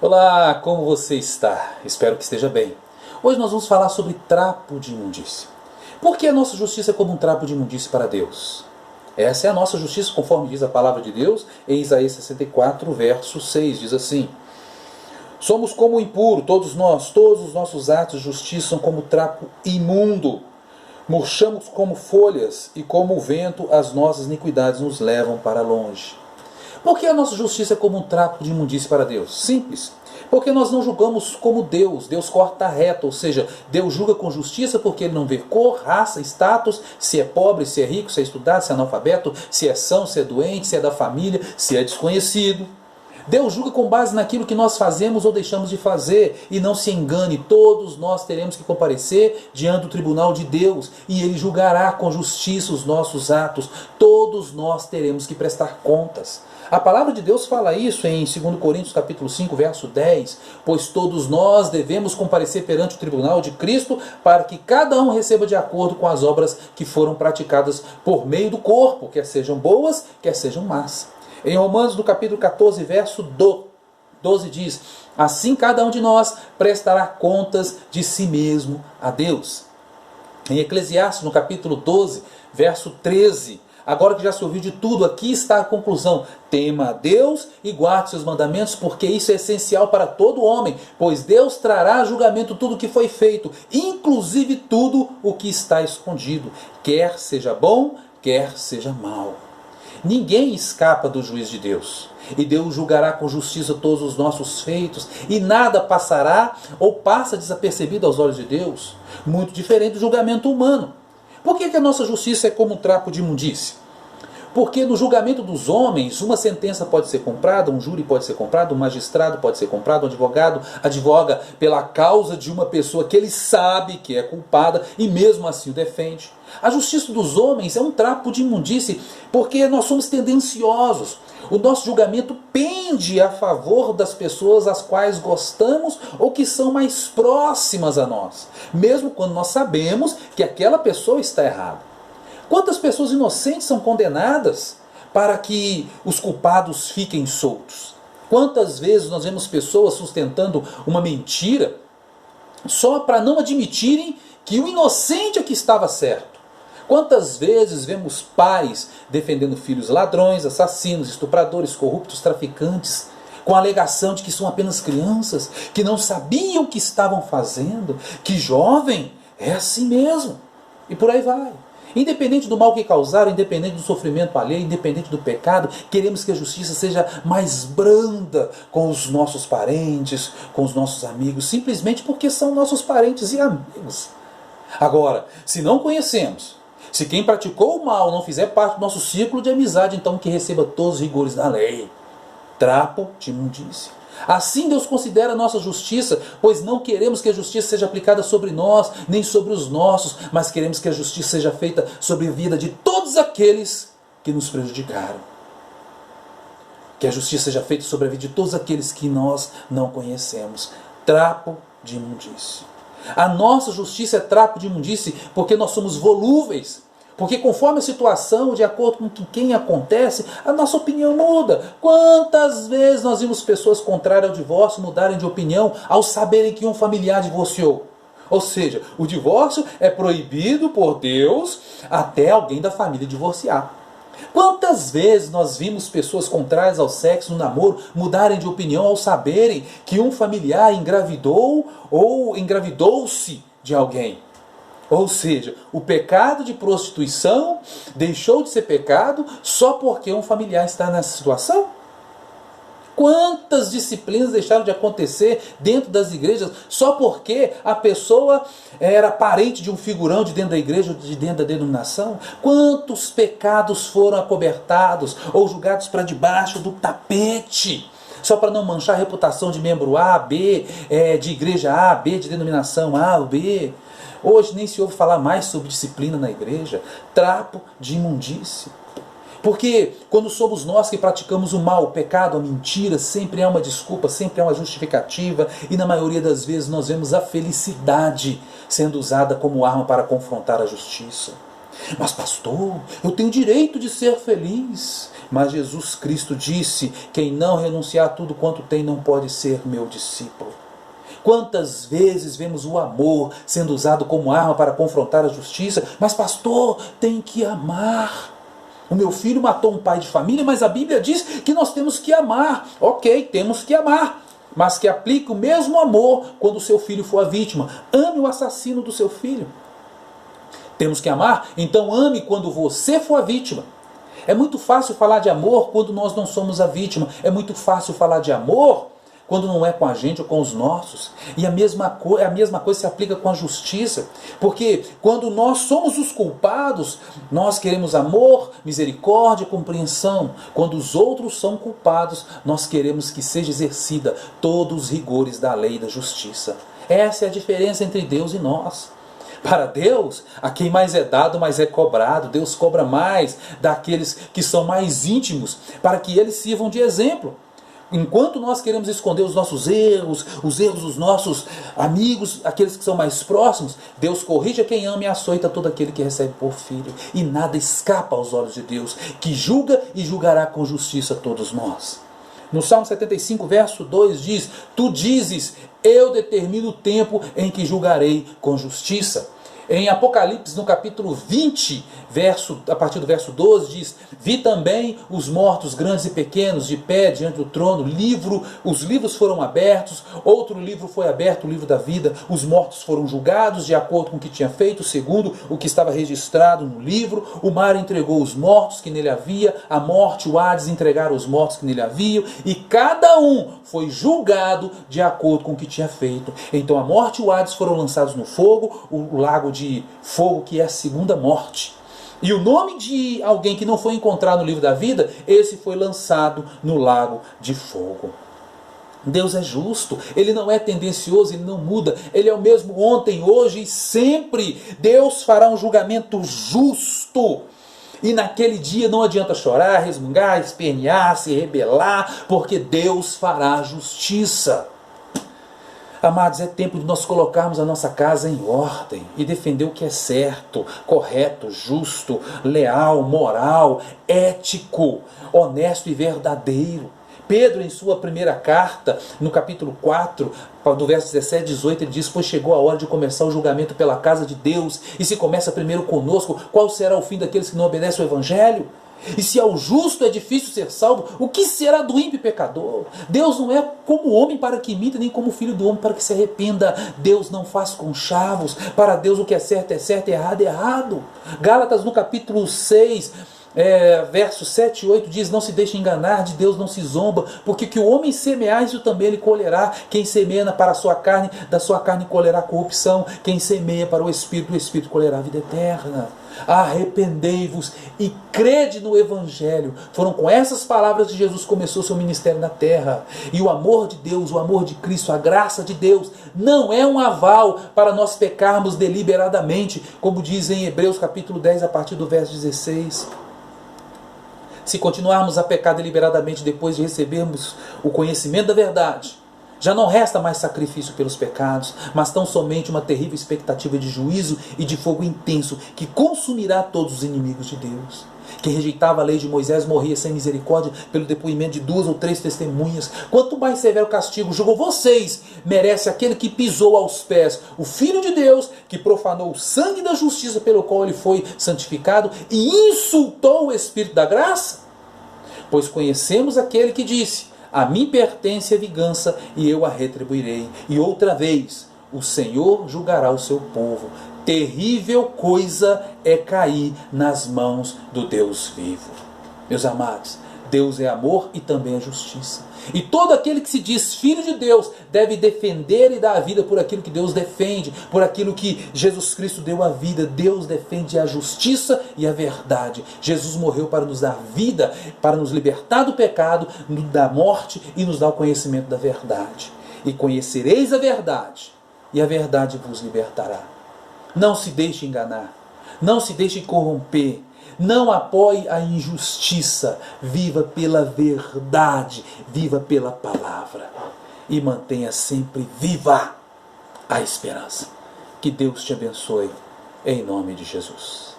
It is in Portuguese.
Olá, como você está? Espero que esteja bem. Hoje nós vamos falar sobre trapo de imundície. Por que a nossa justiça é como um trapo de imundície para Deus? Essa é a nossa justiça, conforme diz a palavra de Deus, em Isaías 64, verso 6, diz assim: somos como o impuro, todos nós, todos os nossos atos de justiça são como trapo imundo. Murchamos como folhas, e como o vento as nossas iniquidades nos levam para longe. Por que a nossa justiça é como um trapo de imundície para Deus? Simples. Porque nós não julgamos como Deus. Deus corta reto, ou seja, Deus julga com justiça porque Ele não vê cor, raça, status, se é pobre, se é rico, se é estudado, se é analfabeto, se é são, se é doente, se é da família, se é desconhecido. Deus julga com base naquilo que nós fazemos ou deixamos de fazer. E não se engane, todos nós teremos que comparecer diante do tribunal de Deus. E Ele julgará com justiça os nossos atos. Todos nós teremos que prestar contas. A palavra de Deus fala isso em 2 Coríntios capítulo 5, verso 10. Pois todos nós devemos comparecer perante o tribunal de Cristo, para que cada um receba de acordo com as obras que foram praticadas por meio do corpo, quer sejam boas, quer sejam más. Em Romanos, no capítulo 14, verso 12, diz: assim cada um de nós prestará contas de si mesmo a Deus. Em Eclesiastes, no capítulo 12, verso 13, agora que já se ouviu de tudo, aqui está a conclusão: tema a Deus e guarde seus mandamentos, porque isso é essencial para todo homem, pois Deus trará a julgamento tudo o que foi feito, inclusive tudo o que está escondido, quer seja bom, quer seja mal. Ninguém escapa do juiz de Deus. E Deus julgará com justiça todos os nossos feitos. E nada passará ou passa desapercebido aos olhos de Deus. Muito diferente do julgamento humano. Por que a nossa justiça é como um trapo de imundície? Porque no julgamento dos homens, uma sentença pode ser comprada, um júri pode ser comprado, um magistrado pode ser comprado, um advogado advoga pela causa de uma pessoa que ele sabe que é culpada e mesmo assim o defende. A justiça dos homens é um trapo de imundície porque nós somos tendenciosos. O nosso julgamento pende a favor das pessoas às quais gostamos ou que são mais próximas a nós, mesmo quando nós sabemos que aquela pessoa está errada. Quantas pessoas inocentes são condenadas para que os culpados fiquem soltos? Quantas vezes nós vemos pessoas sustentando uma mentira só para não admitirem que o inocente é que estava certo? Quantas vezes vemos pais defendendo filhos ladrões, assassinos, estupradores, corruptos, traficantes, com a alegação de que são apenas crianças, que não sabiam o que estavam fazendo, que jovem é assim mesmo, e por aí vai. Independente do mal que causaram, independente do sofrimento alheio, independente do pecado, queremos que a justiça seja mais branda com os nossos parentes, com os nossos amigos, simplesmente porque são nossos parentes e amigos. Agora, se não conhecemos, se quem praticou o mal não fizer parte do nosso círculo de amizade, então que receba todos os rigores da lei. Trapo de imundície. Assim Deus considera a nossa justiça, pois não queremos que a justiça seja aplicada sobre nós, nem sobre os nossos, mas queremos que a justiça seja feita sobre a vida de todos aqueles que nos prejudicaram. Que a justiça seja feita sobre a vida de todos aqueles que nós não conhecemos. Trapo de imundície. A nossa justiça é trapo de imundície porque nós somos volúveis. Porque conforme a situação, de acordo com quem acontece, a nossa opinião muda. Quantas vezes nós vimos pessoas contrárias ao divórcio mudarem de opinião ao saberem que um familiar divorciou? Ou seja, o divórcio é proibido por Deus até alguém da família divorciar. Quantas vezes nós vimos pessoas contrárias ao sexo no namoro mudarem de opinião ao saberem que um familiar engravidou ou engravidou-se de alguém? Ou seja, o pecado de prostituição deixou de ser pecado só porque um familiar está nessa situação? Quantas disciplinas deixaram de acontecer dentro das igrejas só porque a pessoa era parente de um figurão de dentro da igreja ou de dentro da denominação? Quantos pecados foram acobertados ou julgados para debaixo do tapete? Só para não manchar a reputação de membro A, B, de igreja A, B, de denominação A ou B. Hoje nem se ouve falar mais sobre disciplina na igreja. Trapo de imundície. Porque quando somos nós que praticamos o mal, o pecado, a mentira, sempre há uma desculpa, sempre há uma justificativa. E na maioria das vezes nós vemos a felicidade sendo usada como arma para confrontar a justiça. Mas pastor, eu tenho direito de ser feliz. Mas Jesus Cristo disse: quem não renunciar a tudo quanto tem não pode ser meu discípulo. Quantas vezes vemos o amor sendo usado como arma para confrontar a justiça? Mas pastor, tem que amar. O meu filho matou um pai de família, mas a Bíblia diz que nós temos que amar. Ok, temos que amar, mas que aplique o mesmo amor quando o seu filho for a vítima. Ame o assassino do seu filho. Temos que amar? Então ame quando você for a vítima. É muito fácil falar de amor quando nós não somos a vítima. É muito fácil falar de amor quando não é com a gente ou com os nossos. E a mesma coisa se aplica com a justiça. Porque quando nós somos os culpados, nós queremos amor, misericórdia e compreensão. Quando os outros são culpados, nós queremos que seja exercida todos os rigores da lei e da justiça. Essa é a diferença entre Deus e nós. Para Deus, a quem mais é dado, mais é cobrado. Deus cobra mais daqueles que são mais íntimos, para que eles sirvam de exemplo. Enquanto nós queremos esconder os nossos erros, os erros dos nossos amigos, aqueles que são mais próximos, Deus corrige a quem ama e açoita todo aquele que recebe por filho. E nada escapa aos olhos de Deus, que julga e julgará com justiça todos nós. No Salmo 75, verso 2 diz: tu dizes, eu determino o tempo em que julgarei com justiça. Em Apocalipse, no capítulo 20, a partir do verso 12, diz: vi também os mortos, grandes e pequenos, de pé diante do trono. Os livros foram abertos, outro livro foi aberto, o livro da vida. Os mortos foram julgados de acordo com o que tinha feito, segundo o que estava registrado no livro. O mar entregou os mortos que nele havia, a morte, o Hades entregaram os mortos que nele haviam, e cada um foi julgado de acordo com o que tinha feito. Então a morte e o Hades foram lançados no fogo, o lago de fogo, que é a segunda morte. E o nome de alguém que não foi encontrado no livro da vida, esse foi lançado no lago de fogo. Deus é justo, Ele não é tendencioso, Ele não muda, Ele é o mesmo ontem, hoje e sempre. Deus fará um julgamento justo. E naquele dia não adianta chorar, resmungar, espernear, se rebelar, porque Deus fará justiça. Amados, é tempo de nós colocarmos a nossa casa em ordem e defender o que é certo, correto, justo, leal, moral, ético, honesto e verdadeiro. Pedro, em sua primeira carta, no capítulo 4, do verso 17 e 18, ele diz: pois chegou a hora de começar o julgamento pela casa de Deus, e se começa primeiro conosco, qual será o fim daqueles que não obedecem ao Evangelho? E se ao justo é difícil ser salvo, o que será do ímpio e pecador? Deus não é como o homem para que imita, nem como o filho do homem para que se arrependa. Deus não faz conchavos. Para Deus o que é certo, e errado é errado. Gálatas, no capítulo 6, versos 7 e 8 diz: não se deixe enganar, de Deus não se zomba, porque que o homem semear, isso também ele colherá. Quem semeia para a sua carne, da sua carne colherá corrupção. Quem semeia para o Espírito, do Espírito colherá a vida eterna. Arrependei-vos e crede no Evangelho. Foram com essas palavras que Jesus começou seu ministério na terra. E o amor de Deus, o amor de Cristo, a graça de Deus não é um aval para nós pecarmos deliberadamente, como diz em Hebreus capítulo 10, a partir do verso 16. Se continuarmos a pecar deliberadamente depois de recebermos o conhecimento da verdade, já não resta mais sacrifício pelos pecados, mas tão somente uma terrível expectativa de juízo e de fogo intenso que consumirá todos os inimigos de Deus. Quem rejeitava a lei de Moisés morria sem misericórdia pelo depoimento de 2 ou 3 testemunhas. Quanto mais severo castigo julgam vocês, merece aquele que pisou aos pés o Filho de Deus, que profanou o sangue da justiça pelo qual ele foi santificado e insultou o Espírito da graça? Pois conhecemos aquele que disse: a mim pertence a vingança e eu a retribuirei. E outra vez, o Senhor julgará o seu povo. Terrível coisa é cair nas mãos do Deus vivo. Meus amados, Deus é amor e também é justiça. E todo aquele que se diz filho de Deus deve defender e dar a vida por aquilo que Deus defende, por aquilo que Jesus Cristo deu a vida. Deus defende a justiça e a verdade. Jesus morreu para nos dar vida, para nos libertar do pecado, da morte e nos dar o conhecimento da verdade. E conhecereis a verdade, e a verdade vos libertará. Não se deixe enganar, não se deixe corromper. Não apoie a injustiça, viva pela verdade, viva pela palavra e mantenha sempre viva a esperança. Que Deus te abençoe, em nome de Jesus.